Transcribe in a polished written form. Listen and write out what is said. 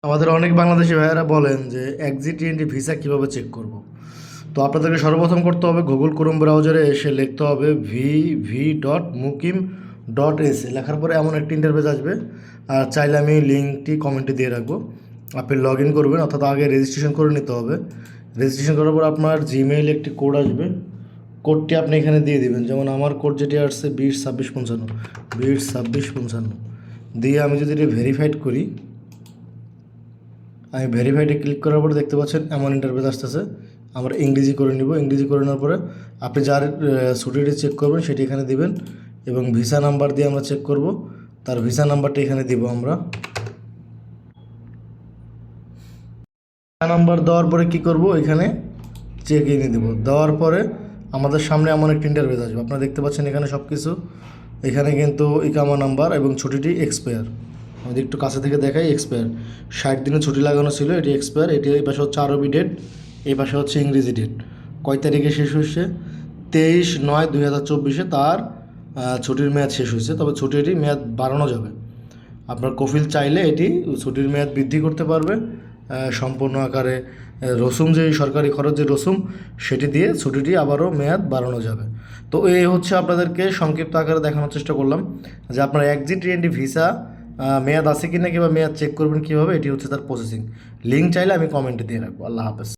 আমাদের অনেক বাংলাদেশি ভাইয়েরা বলেন যে এক্সিট এন্ট্রি ভিসা কীভাবে চেক করব। তো আপনাদেরকে সর্বপ্রথম করতে হবে গুগল ক্রোম ব্রাউজারে এসে লিখতে হবে vv.mukim.ac লেখার পরে এমন একটি ইন্টারফেস আসবে। আর চাইলে আমি লিঙ্কটি কমেন্টে দিয়ে রাখবো। আপনি লগ ইন করবেন, অর্থাৎ আগে রেজিস্ট্রেশন করে নিতে হবে। রেজিস্ট্রেশন করার পর আপনার জিমেইল একটি কোড আসবে। কোডটি আপনি এখানে দিয়ে দিবেন। যেমন আমার কোড যেটি আসছে 202655, 202655 দিয়ে আমি যদি এটা ভেরিফাইড করি, আমি ভেরিফাইডে ক্লিক করার পরে দেখতে পাচ্ছেন এমন ইন্টারফেস আসতেছে। আমরা ইংরেজি করে নিব। ইংরেজি করে নেওয়ার পরে আপনি যার ছুটিটি চেক করবেন সেটি এখানে দিবেন এবং ভিসা নাম্বার দিয়ে আমরা চেক করব। তার ভিসা নাম্বারটা এখানে দিব। আমরা ভিসা নাম্বার দেওয়ার পরে কি করব, এখানে চেক ইনে দেবো। দেওয়ার পরে আমাদের সামনে এমন একটা ইন্টারফেস আসবে। আপনারা দেখতে পাচ্ছেন এখানে সব কিছু। এখানে কিন্তু ইকামা নাম্বার এবং ছুটিটি এক্সপায়ার। আমাদের একটু কাছে থেকে দেখাই। এক্সপায়ার 60 দিনের ছুটি লাগানো ছিল, এটি এক্সপায়ার। এটি এই পাশে হচ্ছে আরবি ডেট, এই পাশে হচ্ছে ইংরেজি ডেট। কয় তারিখে শেষ হয়েছে? 23/9/2024 তার ছুটির মেয়াদ শেষ হয়েছে। তবে ছুটির মেয়াদ বাড়ানো যাবে। আপনার কফিল চাইলে এটি ছুটির মেয়াদ বৃদ্ধি করতে পারবে সম্পূর্ণ আকারে। রসুম যে সরকারি খরচ যে রসুম, সেটি দিয়ে ছুটিটি আবারও মেয়াদ বাড়ানো যাবে। তো এই হচ্ছে আপনাদেরকে সংক্ষিপ্ত আকারে দেখানোর চেষ্টা করলাম যে আপনার এক্সিট এন্ট্রি ভিসা মেয়াদ আছে কি না, কিংবা মেয়াদ চেক করবেন কীভাবে, এটি হচ্ছে তার প্রসেসিং। লিঙ্ক চাইলে আমি কমেন্টে দিয়ে রাখবো। আল্লাহ হাফেজ।